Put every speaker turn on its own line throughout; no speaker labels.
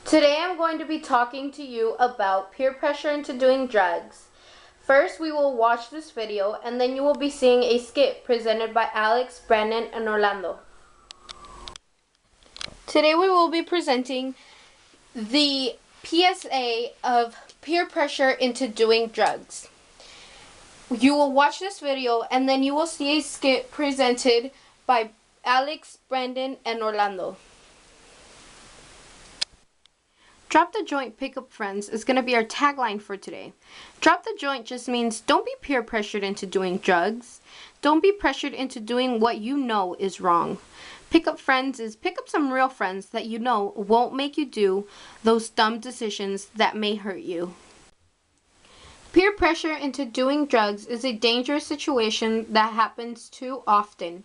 Today I'm going to be talking to you about peer pressure into doing drugs. First, we will watch this video and then you will be seeing a skit presented by Alex, Brandon, and Orlando. Today we will be presenting the PSA of peer pressure into doing drugs. You will watch this video and then you will see a skit presented by Alex, Brandon, and Orlando. Drop the joint, pick up friends is going to be our tagline for today. Drop the joint just means don't be peer pressured into doing drugs. Don't be pressured into doing what you know is wrong. Pick up friends is pick up some real friends that you know won't make you do those dumb decisions that may hurt you. Peer pressure into doing drugs is a dangerous situation that happens too often.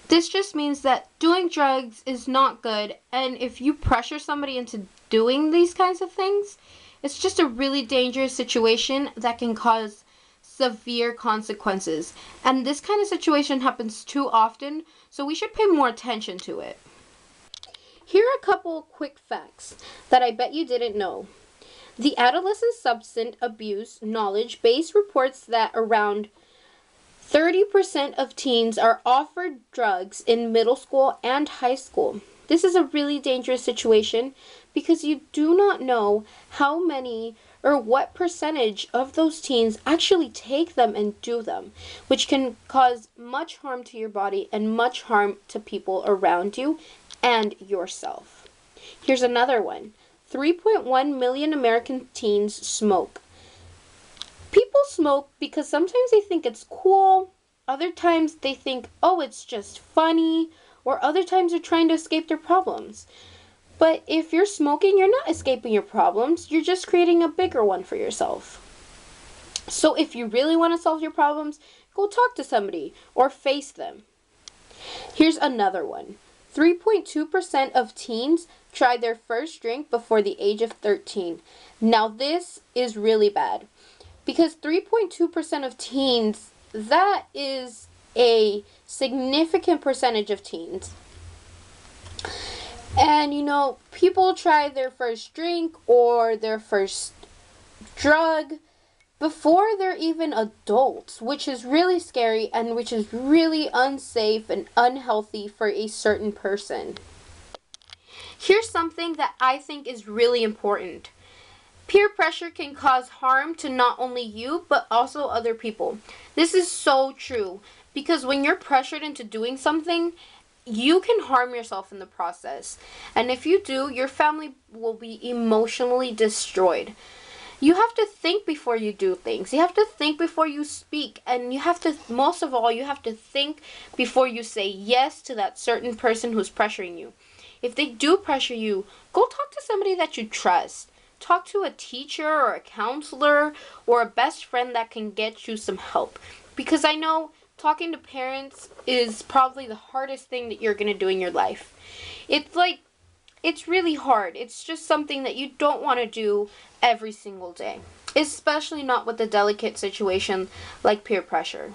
This just means that doing drugs is not good, and if you pressure somebody into doing these kinds of things, it's just a really dangerous situation that can cause severe consequences. And this kind of situation happens too often, so we should pay more attention to it. Here are a couple quick facts that I bet you didn't know. The Adolescent Substance Abuse Knowledge Base reports that around 30% of teens are offered drugs in middle school and high school. This is a really dangerous situation because you do not know how many or what percentage of those teens actually take them and do them, which can cause much harm to your body and much harm to people around you and yourself. Here's another one. 3.1 million American teens smoke. People smoke because sometimes they think it's cool, other times they think, oh, it's just funny, or other times they're trying to escape their problems. But if you're smoking, you're not escaping your problems, you're just creating a bigger one for yourself. So if you really want to solve your problems, go talk to somebody or face them. Here's another one. 3.2% of teens tried their first drink before the age of 13. Now this is really bad. Because 3.2% of teens, that is a significant percentage of teens. And people try their first drink or their first drug before they're even adults, which is really scary and which is really unsafe and unhealthy for a certain person. Here's something that I think is really important. Peer pressure can cause harm to not only you, but also other people. This is so true, because when you're pressured into doing something, you can harm yourself in the process. And if you do, your family will be emotionally destroyed. You have to think before you do things. You have to think before you speak. And most of all, you have to think before you say yes to that certain person who's pressuring you. If they do pressure you, go talk to somebody that you trust. Talk to a teacher or a counselor or a best friend that can get you some help. Because I know talking to parents is probably the hardest thing that you're going to do in your life. It's really hard. It's just something that you don't want to do every single day. Especially not with a delicate situation like peer pressure.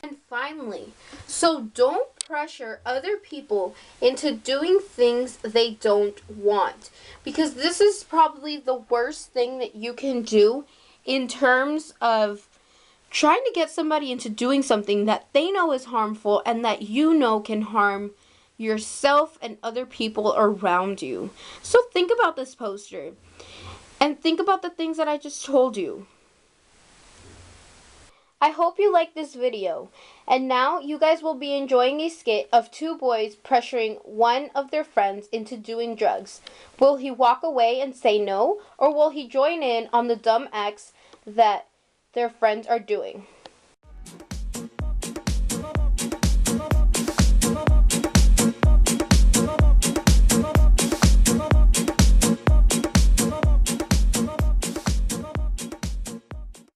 And finally, so don't pressure other people into doing things they don't want, because this is probably the worst thing that you can do in terms of trying to get somebody into doing something that they know is harmful and that you know can harm yourself and other people around you. So think about this poster and think about the things that I just told you. I hope you liked this video, and now you guys will be enjoying a skit of two boys pressuring one of their friends into doing drugs. Will he walk away and say no, or will he join in on the dumb acts that their friends are doing?